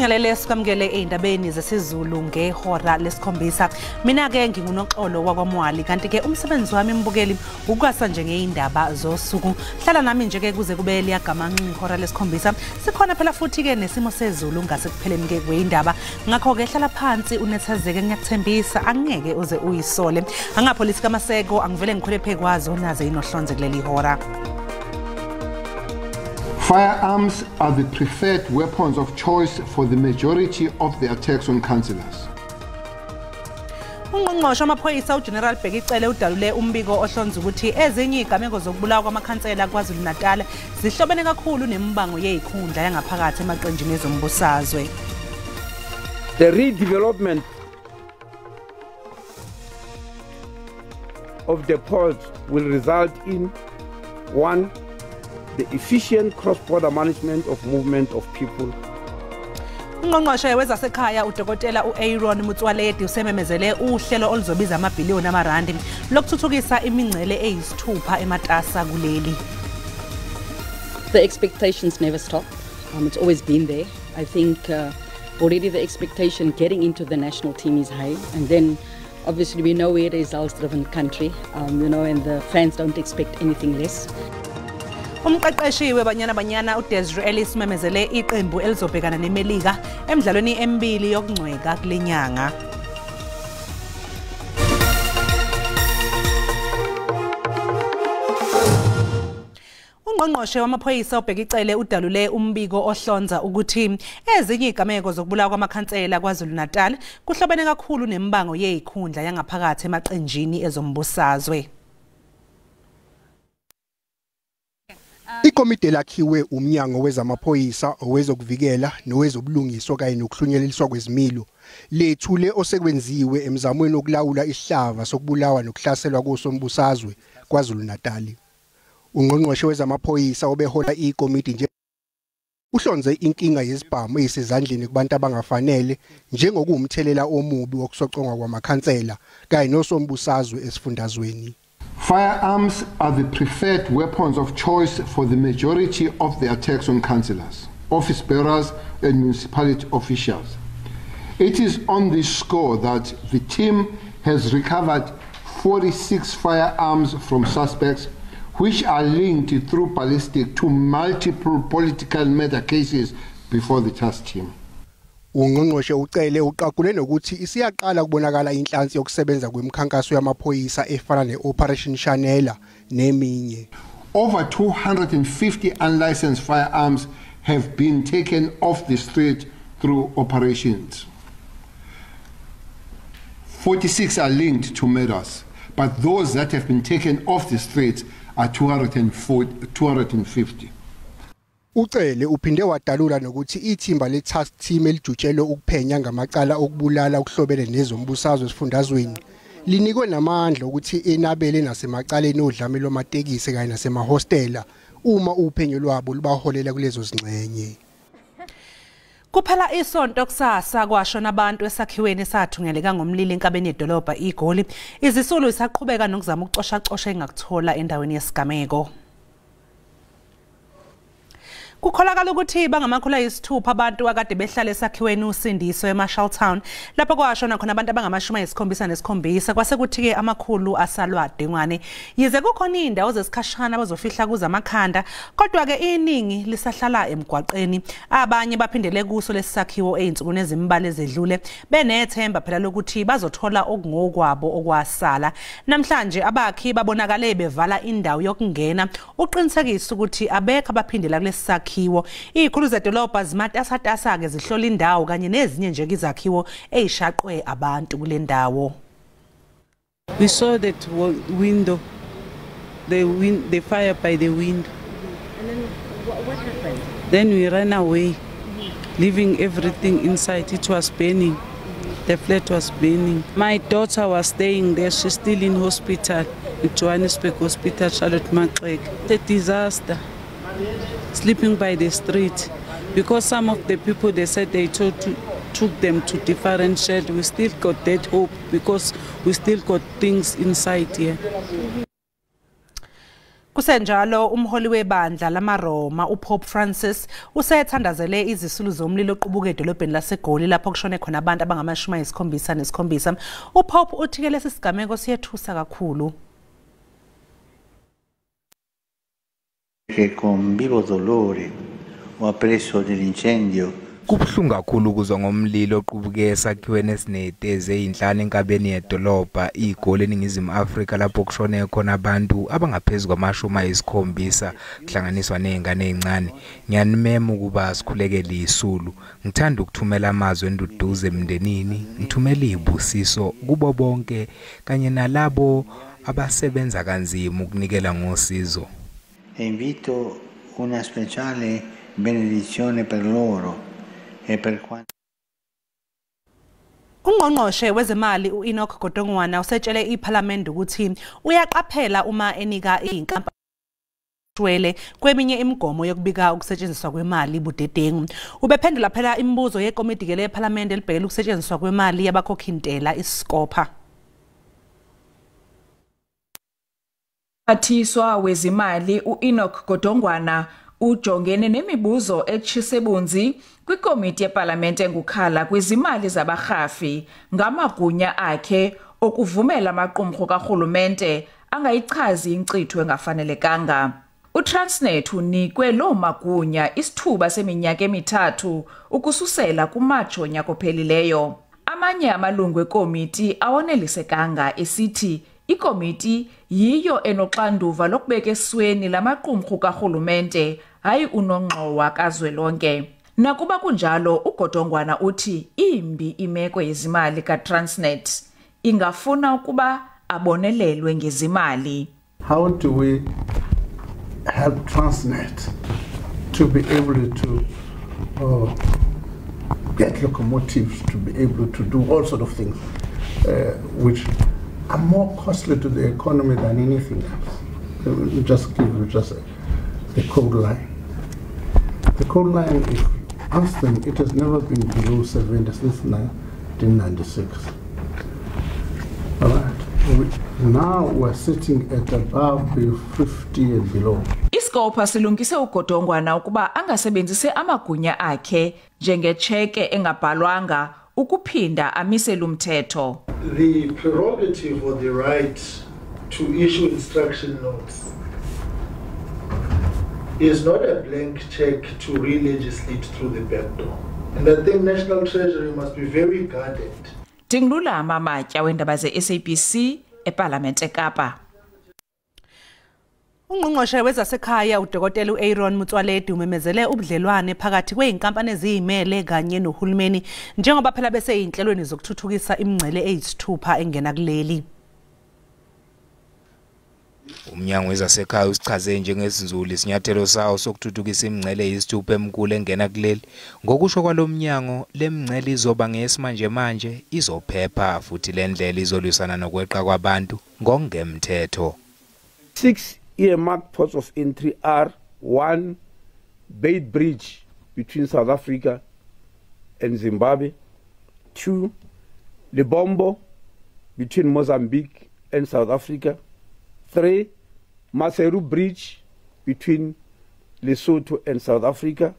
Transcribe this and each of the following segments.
Sibingelele sikwamukele eindabeni zesiZulu ngehora lesikhombisa. Mina ke ngingunoxolo wakwaMwali kanti ke umsebenzi wami mbukeli ukwasa nje ngeindaba zosuku. Hlala nami nje ke kuze kube liyagamanxa ihora lesikhombisa. Sikhona phela futhi ke nesimo sezulu ngase kupheleni ke kweindaba. Ngakho ke hlala phansi unethezeke ngiyakuthembisa angeke uze uyisole. Angapholisi kaMaseko angivele ngikhole phekwazo naze inohlonze kuleli hora. Firearms are the preferred weapons of choice for the majority of the attacks on councillors. Ungqongqoshe wamaphoyisa uGeneral Bhekicele udalule umbiko ohlonza ukuthi ezinye igameko zokubulawa kwamakhansela KwaZulu-Natal zihlobene kakhulu nembango yezikhundla yangaphakathi emaqenjini ezombusazwe. The redevelopment of the ports will result in 1. The efficient cross-border management of movement of people. Ungqongqoshe wezasekhaya uDokotela uAaron Motsoaledi usememezele uhlelo oluzobiza amabhiliyoni amarandi lokuthuthukisa imingcele eyisithupha ematasa kuleli. The expectations never stop. It's always been there. I think already the expectation getting into the national team is high, and then obviously we know we're a results-driven country, and the fans don't expect anything less. Umqeqeshi webanyana uDesiree Ellis memezele iqembu elizobhekana neMelika emidlalweni emibili yokungcweka kulenyanga. Ungqongqoshe wamaphoyisa uBhekicele udalule umbiko ohlonza ukuthi ezinye igameko zokubulawa kwamakhansela KwaZulu-Natal kuhlobene kakhulu nembango yezikhundla yangaphakathi emaqenjini ezombusazwe. Ikomiti lakhiwe umnyango wezamaphoyisa owezokuvikela nowezobulungiswa kanye nokuhlunyeleliswa kwezimilo lethule osekwenziwe emzamweni wokulawula isihlava sokubulawa nokuhlaselwa kosombusazwe KwaZulu-Natal. Ungqongqoshe wezamaphoyisa obehola ikomiti nje uhlonze inkinga yezibhamu ezisezandleni kubantu abangafanele njengokuwumthelela omubi wokusoconga kwamakhansela kanye nosombusazwe esifundazweni. Firearms are the preferred weapons of choice for the majority of the attacks on councillors, office bearers and municipality officials. It is on this score that the team has recovered 46 firearms from suspects which are linked through ballistic to multiple political murder cases before the task team. Ungqongqoshe ucele uqaqule nokuthi isiyaqala kubonakala inhlansi yokusebenza kwemikhankaso yamaphoyisa efana neOperation Chanela neminye. Over 250 unlicensed firearms have been taken off the street through operations. 46 are linked to murders, but those that have been taken off the streets are 250. Ucele uphinde wadalula nokuthi ithimba le-task team elijutshelwe ukuphenya ngamacala okubulala okuhlobene nezombusazwe esifundazweni linikwe namandla ukuthi enabele nasemacaleni odlame lwamatekisi kanye nasemahostela uma uphenyo lwabo lubaholela kulezo zingxenye. Kuphela isonto kusasa kwashona abantu esakhiweni esathungeleka ngomlilo enkabeni yedolobha iGoli. IziZulu isaqhubeka nokuzama ukucosha engakuthola endaweni yesigameko. Kukholakala ukuthi bangamakhulu ayisithupha abantu akade behlala esakhiweni uSindiso eMarshall Town lapho kwashona khona abantu abangama-77 kwase kuthi ke amakhulu asalwa dengwane yize kukhona indawo zesikhashana bazofihla kuza amakhanda kodwa ke iningi lisahlala emgwaqeni abanye baphindele kuso lesakhiwo einsuku nezimbali ezedlule benethemba phela lokuthi bazothola okungokwabo okwasala namhlanje abakhi babonakale bevala indawo yokungena uqinisekisa ukuthi abekho abaphindela kulesakhiwo izikhulu zedolobha zimatasatasa ke zihlola indawo kanye nezinye nje izakhiwo ezishaqwe abantu kule ndawo. We saw that window, the fire by the window. And then what happened? Then we ran away, leaving everything inside. It was burning. The flat was burning. My daughter was staying there. She's still in hospital, in Johannesburg Hospital, Charlotte Maxeke. The disaster. Sleeping by the street because some of the people they said they took them to different shed. We still got that hope because we still got things inside here. Kusenjalo umholi webandla lamaRoma uPope Francis usethandazele izisulu zomlilo oqubuka edolobheni laseGoli lapho kushone khona abantu abangama-77. uPope uthi ke lesi sigameko siyethusa kakhulu. Che con vivo dolore ho appreso dell'incendio. Kubuhlungu kakhulu ukuzwa ngomlilo oqubuke esakhiweni esineteze eyinhlanu enkabeni yedolobha iGoli eNingizimu Afrika lapho kushone khona abantu abangaphezulu kwama-70 kuhlanganiswa nezingane ezincane. Ngiyanimema ukuba sikhulekele isulu. Ngithanda ukuthumela amazwi enduduzo emndenini, ngithumela izibusiso kubo bonke kanye nalabo abasebenza kanzima ukunikela ngosizo. E invito una speciale benedizione per loro. Ungqongqoshe wezemali uEnoch Godongwana usetshele iParliament ukuthi uyaqaphela uma enika izinkampani shwele kweminye imigomo yokubika ukusetshenziswa kwemali budedengu. Ubephendula phela imibuzo yekomiti ke leParliament elibhekela ukusetshenziswa kwemali yabakhokhintela iScopa. Athiswa wezimali uEnoch Godongwana ujongene nemibuzo etshisebunzi kwikomiti yeParlamente engukhala kwizimali zabarhafi ngamagunya akhe okuvumela amaqumrhu karhulumente angayichazi inkcitho engafanelekanga. uTransnet unikwe loo magunya isithuba seminyaka emithathu ukususela kuMatsho nyaka ophelileyo. Amanye amalungu ekomiti awonelisekanga esithi ikomiti yiyo enoxanduva lokubeka esweni lamaqumrhu karhulumente hayi unongxowa kazwelonke. Nakuba kunjalo uGodongwana uthi imbi imeko yezimali kaTransnet ingafuna ukuba abonelelwe ngezimali. How do we help Transnet to be able to get locomotives to be able to do all sort of things which are more costly to the economy than anything else? Just give you just the coal line. The coal line, if you ask them, it has never been below 70 since 1996. All right. Now we're sitting at above 50 and below. iScopa silungise uGodongwana ukuba angasebenzise amagunya akhe njengetsheke engabhalwanga ukuphinda amisela umthetho. The prerogative or the right to issue instruction notes is not a blank check to re-legislate through the back door. And I think National Treasury must be very guarded. Tinglula Mamatya wendaba ze-SABC eParliament eKapa. Ungqongqoshe wezasekhaya uDokotela uAaron Motsoaledi umemezele ubudlelwane phakathi kweinkampani eziyimele kanye nohulumeni njengoba phela bese inhlelweni zokuthuthukisa imingcele eyisithupha engena kuleli. Umnyango wezasekhaya usichaze njengezinzulu isinyathelo sawo sokuthuthukisa imingcele eyisithupha emkhulu engena kuleli. Ngokusho kwalomnyango lemingcele izoba ngesimanje manje, izophepha futhi lendlela izolwisana nokweqa kwabantu ngokungemthetho. 6 earmarked ports of entry are 1 Beit Bridge between South Africa and Zimbabwe, 2 Lebombo between Mozambique and South Africa, 3 Maseru Bridge between Lesotho and South Africa,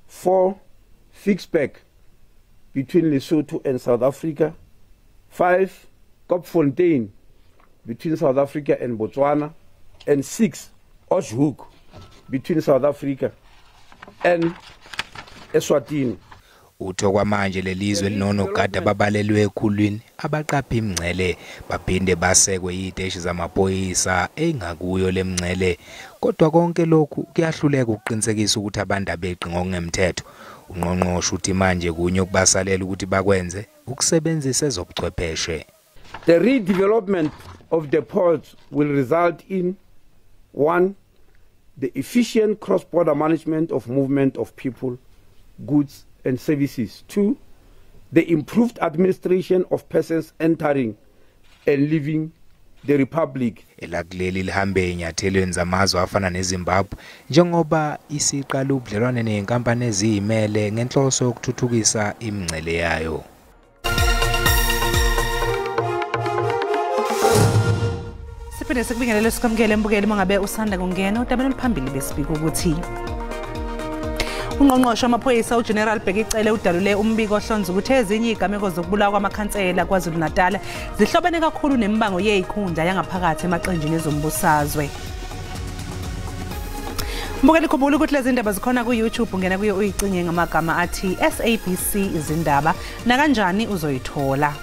4 Fixback between Lesotho and South Africa, 5 Kopfontein between South Africa and Botswana, and 6 Oshoek between South Africa and Eswatini. Utho kwamanje lelizwe linonogada babalelwe ekhulwini abaqapha imingcele baphinde basekwe iziteshi zamaphoyisa engakuyo lemingcele. Kodwa konke lokhu kuyahluleka ukuqinisekisa ukuthi abantu abeqi ngokungemthetho. Ungqongqoshe uthi manje kunye ukubasalela ukuthi bakwenze ukusebenzisa ezobuchwepheshe. The redevelopment of the ports will result in 1 the efficient cross-border management of movement of people, goods and services. 2 the improved administration of persons entering and leaving the republic. Elakuleli lihambe enyathelweni zamazwe afana neZimbabwe njengoba isiqala ubudlelwane nenkampani eziyimele ngenhloso yokuthuthukisa imingcele yayo. siphinde sikubingelele sikwamukele mbukeli mangabe usanda kungena udabeni phambili besibika ukuthi Ungqongqoshe wamaphoyisa uGeneral Bhekicele udalule umbiko ohlonza ukuthi ezinye izigameko zokubulawa kwamakhansela kwaZulu-Natal zihlobene kakhulu nembango yezikhundla yangaphakathi emaqenjini ezombusazwe. Mbukeli khumbula ukuthi lezi ndaba zikhona ku YouTube ungena kuyo uyicinge ngamagama athi SABC Izindaba na kanjani uzoyithola.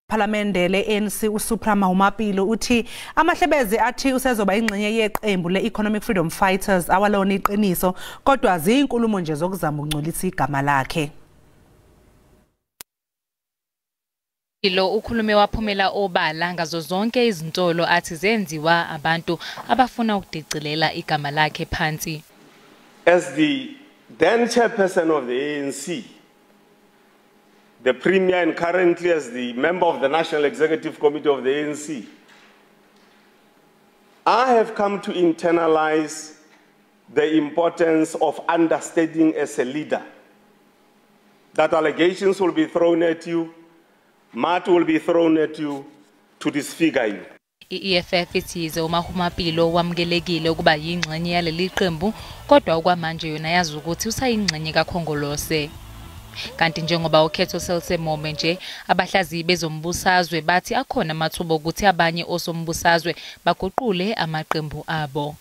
Parliamente le-ANC uSuprama Umapilo uthi amahlebezi athi usezoba ingxenye yeqembu le-Economic Freedom Fighters awalona iqiniso kodwa ziyinkulumo nje zokuzama ukungcolisa igama lakhe. Lo ukhulume waphumela obala ngazo zonke izintolo athi zenziwa abantu abafuna ukudicilela igama lakhe phansi. As the then chairperson of the ANC, the Premier and currently as the member of the National Executive Committee of the ANC, I have come to internalize the importance of understanding as a leader. That allegations will be thrown at you, mud will be thrown at you to disfigure you. I-EFF ithize uMahumapilo wamukelekile ukuba yingxenye yaleli qembu kodwa okwamanje yona yazi ukuthi usayingxenye kaKhongolose. Kanti njengoba ukhetho selisemome nje abahlaziyi bezombusazwe bathi akhona amathuba ukuthi abanye osombusazwe baguqule amaqembu abo.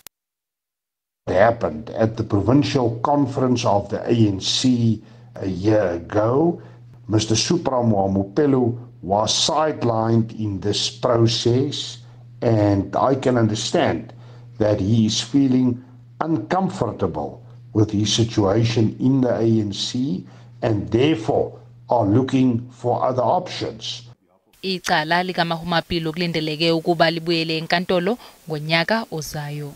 It happened at the provincial conference of the ANC a year ago. Mr. Supramawamupelo was sidelined in this process, and I can understand that he is feeling uncomfortable with his situation in the ANC and therefore are looking for other options. Icala likaMahumapilo kulindeleke ukuba libuyele enkantolo ngonyaka ozayo.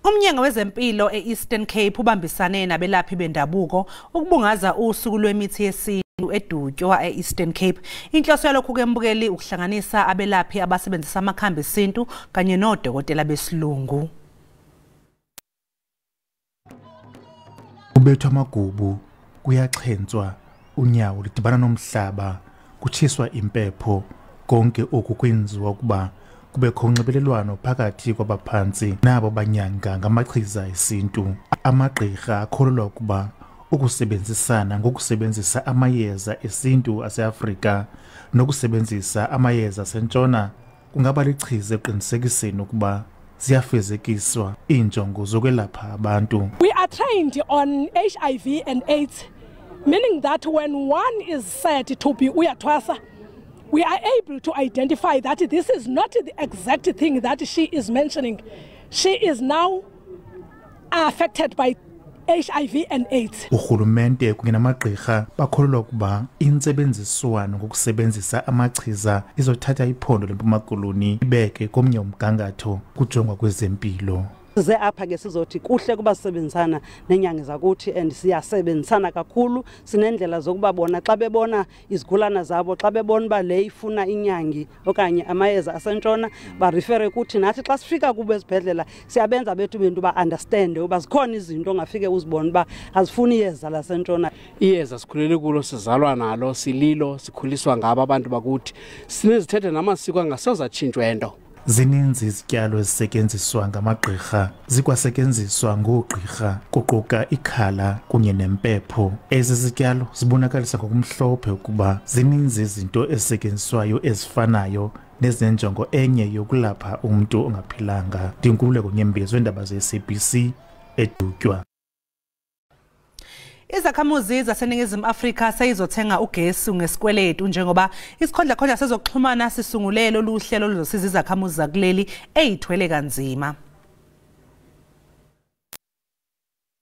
Umnyango wezempilo e-Eastern Cape ubambisane nabelaphi bendabuko ukubungaza usuku lwemithi yesintu edutywa e-Eastern Cape. Inhloso yalokhu kembukeli ukuhlanganisa abelaphi abasebenzisa amakhambi esintu kanye nodokotela besilungu. Kubethwa amagubu kuyaxhentswa unyawo lidibana nomhlaba kuchiswa impepho konke okukwenziwa ukuba kube khonxibelelwano phakathi kwabaphansi nabo banyanga ngamachiza esintu. Amagqirha akholelwa ukuba ukusebenzisana ngokusebenzisa amayeza esintu ase-Afrika nokusebenzisa amayeza asentshona kungaba lichiza eqinisekiseni ukuba ziyafezekiswa injongo zokwelapha abantu. We are trained on HIV and AIDS, meaning that when one is said to be uyathwasa, we are able to identify that this is not the exact thing that she is mentioning. She is now affected by HIV and AIDS. Urhulumente kunye namagqirha bakholelwa ukuba intsebenziswano ngokusebenzisa amachiza izothatha iphondo leMpuma Koloni ibeke komnye umgangatho kujongwa kwezempilo. Size apha ke sizothi kuhle kuba sisebenzisana nenyangi zakuthi and siyasebenzisana kakhulu sinendlela zokuba bona xa bebona izigulana zabo xa bebona ba le ifuna inyangi okanye amayeza asentshona ba refer kuthi nathi xa sifika kube esibhedlela siyabenza bethu bentu ba understand uba zikhona izinto ongafike uzibone ba azifuni iyeza lasentshona. Iyeza sikhulele kulo sizalwa nalo sililo sikhuliswa ngabo abantu bakuthi sinezithethe namasiko angasoza tshintshwe ento. Zininzi izityalo ezisetyenziswa ngamagqirha zikwasetyenziswa ngoogqirha kuquka ikhala kunye nempepho. Ezi zityalo zibonakalisa ngokumhlophe ukuba zininzi izinto ezisetyenziswayo ezifanayo nezenjongo enye yokulapha umntu ongaphilanga. Ndinkululeko Nyembezi weendaba ze-SABC edutywa. Izakhamuzi zaseNingizimu Afrika seyizothenga ugesi ngesikweletu njengoba isikhondla sezokuxhumana sisungulelo luhlelo luzosiza izakhamuzi zakuleli ezithwele kanzima.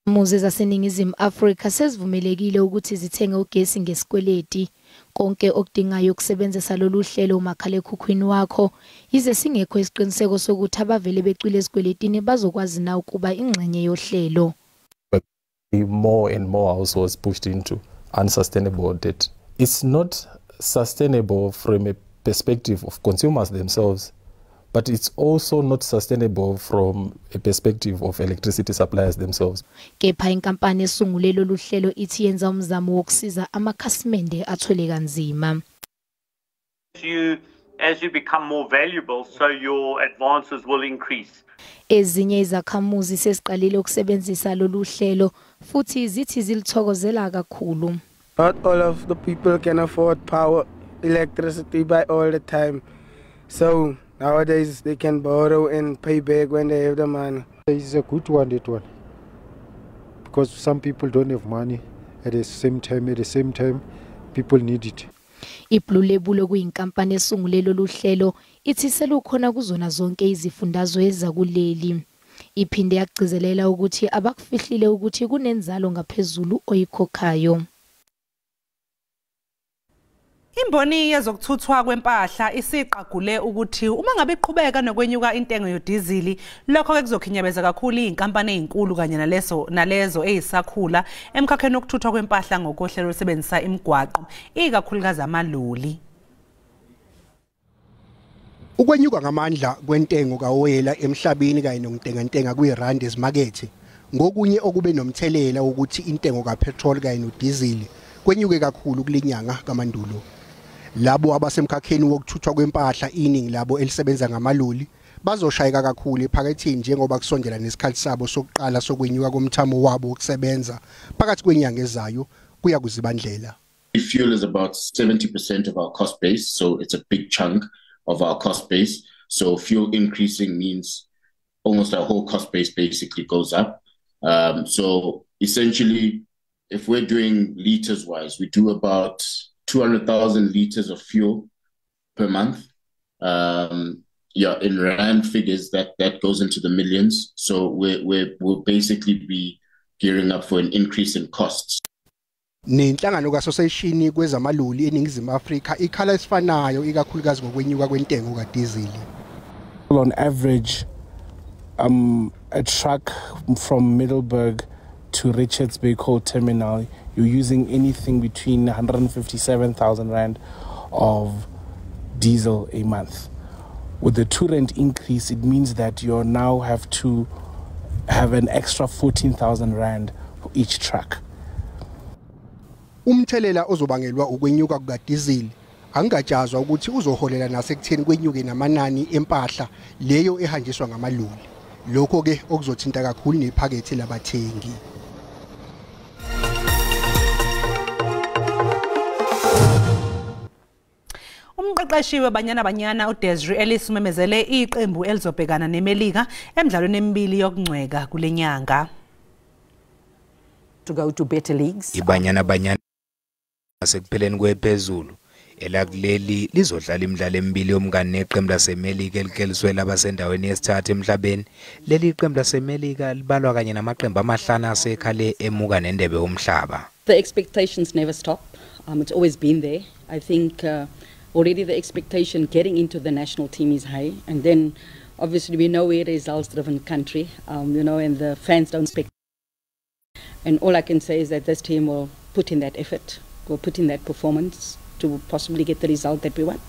Izakhamuzi zaseNingizimu Afrika sezivumelekile ukuthi zithenge ugesi ngesikweleti. Konke okudingayo ukusebenzisa lolu hlelo umakhalekhukhwini wakho ize singekho isiqiniseko sokuthi abavele becwile esikweletini bazokwazi na ukuba ingxenye yohlelo. More and more households pushed into unsustainable debt. It's not sustainable from a perspective of consumers themselves, but it's also not sustainable from a perspective of electricity suppliers themselves. Kepha inkampani esungule lolu hlelo ithi yenza umzamo wokusiza amakhasimende athole kanzima. As you become more valuable, so your advances will increase. Ezinye izakhamuzi sesiqalile ukusebenzisa lolu hlelo futhi zithi zilithokozela kakhulu. Not all of the people can afford power, electricity by all the time. So nowadays they can borrow and pay back when they have the money. It's a good one, that one. Because some people don't have money at the same time, people need it. Iblue kuyinkampani esungule lolu hlelo ithi selukhona kuzona zonke izifundazwe ezakuleli. Iphinde yagcizelela ukuthi abakufihlile ukuthi kunenzalo ngaphezulu oyikhokhayo. Imboni yezokuthuthwa kwempahla isiqagule ukuthi uma ngabe iqhubeka nokwenyuka intengo yodizili lokho ke kuzokhinyabeza kakhulu inkampani ezinkulu kanye nalezo ezisakhula emkhakheni wokuthuthwa kwempahla ngokohlelo lusebenzisa imigwaqo ikakhulukazi amaloli. Ukwenyuka ngamandla kwentengo kawoyela emhlabeni kanye nokutengantenga kwiRand ezimakethe ngokunye okube nomthelela ukuthi intengo kapetrol kanye nodizili kwenyuke kakhulu kulinyanga kamandulo. Labo abasemkhakheni wokuthuthwa kwempahla iningi labo elisebenza ngamaloli bazoshayeka kakhulu ephaketheni njengoba kusondela nesikhathi sabo sokuqala sokwenyuka komthamo wabo wokusebenza phakathi kwenyanga ezayo kuya kuzibandlela. Fuel is about 70% of our cost base, so it's a big chunk of our cost base. So fuel increasing means almost our whole cost base basically goes up. So essentially, if we're doing liters wise, we do about 200,000 liters of fuel per month. In Rand figures, that goes into the millions. So we'll basically be gearing up for an increase in costs. Nenhlangano kaSosayishini kwezamaloli eningizimu Afrika ikhala esifanayo ikakhulukazi ngokwenyuka kwentengo kadizili. On average, a truck from Middelburg to Richards Bay Coal Terminal, you're using anything between 157,000 Rand of diesel a month. With the 2 rand increase, it means that you now have to have an extra 14,000 Rand for each truck. Umthelela ozobangelwa ukwenyuka kukadizili angajazwa ukuthi uzoholela nasekutheni kwenyuke namanani empahla leyo ehanjiswa ngamaloli. Lokho ke okuzothinta kakhulu nephakethe labathengi. Umqeqeshi weBanyana uDesiree Ellis umemezele iqembu elizobhekana neMelika emidlalweni emibili yokungcweka kulenyanga. To go to better leagues. Ibanyana sekupheleni kwephezulu elakuleli lizodlala imidlalo emibili yomngane neqembu laseMelika elikheliswe labasendaweni yesithathu emhlabeni. Leli qembu laseMelika libalwa kanye namaqembu amahlanu asekhale emuka nendebe yomhlaba. The expectations never stop. It's always been there. I think already the expectation getting into the national team is high, and then obviously we know we're a results-driven country, and the fans don't expect. And all I can say is that this team will put in that effort, will put in that performance to possibly get the result that we want.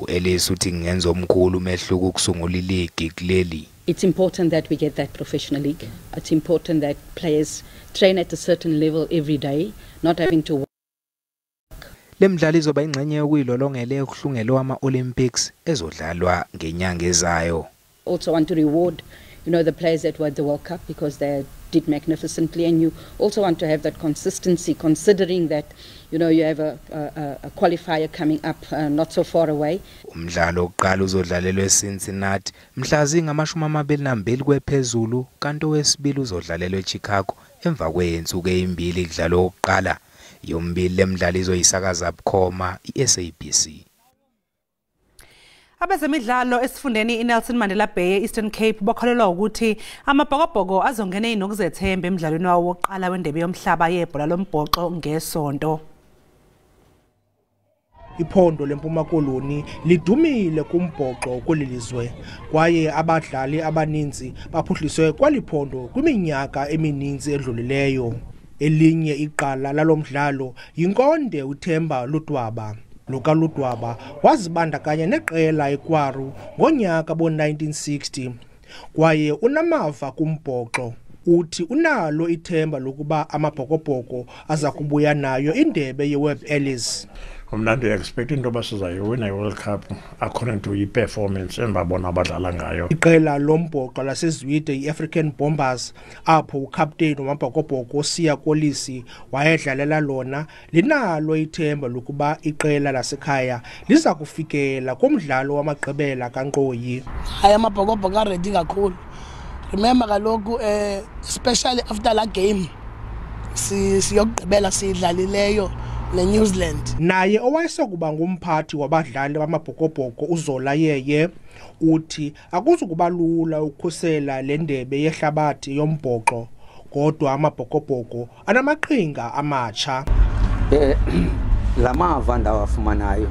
Ellis uthi ngenzo omkhulu umehluko ukusungula iligi kuleli. It's important that we get that professional league. It's important that players train at a certain level every day, not having to work. Lemidlalo izoba ingxenye yokuyilolongela ukuhlungelwa ama-Olympics ezodlalwa ngenyanga ezayo. Also want to reward, the players that won the World Cup because they did magnificently, and you also want to have that consistency, considering that you have a qualifier coming up not so far away. Umdlalo oqala uzodlalelwa eCincinnati mhla zingamashumi kwephezulu, kanti owesibili uzodlalelwa eChicago emva kwensuku ezimbili kudlalo oqala. Yombili lemidlalo izoyisakaza bukhoma iSABC. Abezemidlalo esifundeni iNelson Mandela Bay eEastern Cape bakholelwa ukuthi amabhokobhoko azongena inokuzethemba emidlalweni wawo wokuqala wendebe yomhlaba yebhola lombhoxo ngesonto. Iphondo leMpuma Koloni lidumile kumbhoxo kwelizwe kwaye abadlali abaninzi baphuhliswe kwaliphondo kwiminyaka emininzi edlulileyo. Elinye iqala lalomdlalo yinkonde uThemba Ludwaba. Lukaludwaba wazibandakanya neqela eKwaru ngonyaka bo-1960 kwaye unamava kumbhoxo. Uthi unalo ithemba lokuba amabhokobhoko aza kubuya nayo indebe yeWebb Ellis. Mna ndi-expect into yoba sizayiwina iWorld Cup according to i-performance endibabona abadlala ngayo. Iqela lombhoxo lasezwide i-African Bombers apho ukapteni wamabhokobhoko uSiya Kolisi wayedlalela lona linalo ithemba lokuba iqela lasekhaya liza kufikela kumdlalo wamagqibela kankqoyi. Hayi amabhokobhoko ready kakhulu. Remember kaloku especially after la game siyogqibela sidlalileyo neNew Zealand. Naye owayesokuba ngumphathi wabadlali bamabhokobhoko uZola Yeye uthi akuzukuba lula ukukhusela le ndebe yehlabathi yombhoxo kodwa amabhokobhoko anamaqhinga amatsha. Lamava ndawafumanayo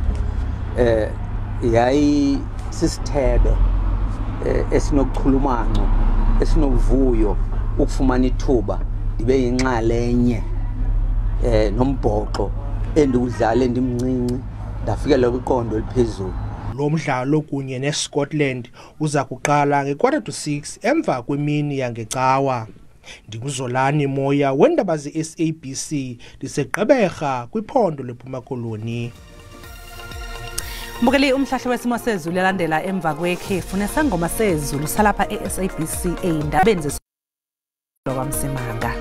yayi sisithebe esinokukhulumanco esinovuyo ukufumana ithuba ndibe yinxalenye nombhoxo endiwudlale ndimncinci ndafikela kwiqondo eliphezulu. Lo mdlalo kunye neScotland uza kuqala nge-6:15 emva kwemini yangecawa. Ndinguzolani Moya wendaba ze-SABC ndiseGqeberha kwiphondo leMpuma Koloni. Mbukeli umhlahlo wesimo sezulu elandela emva kwekhefu nesangoma sezulu salapha e-SABC eindabeni zeSizwe kwaMsimanga.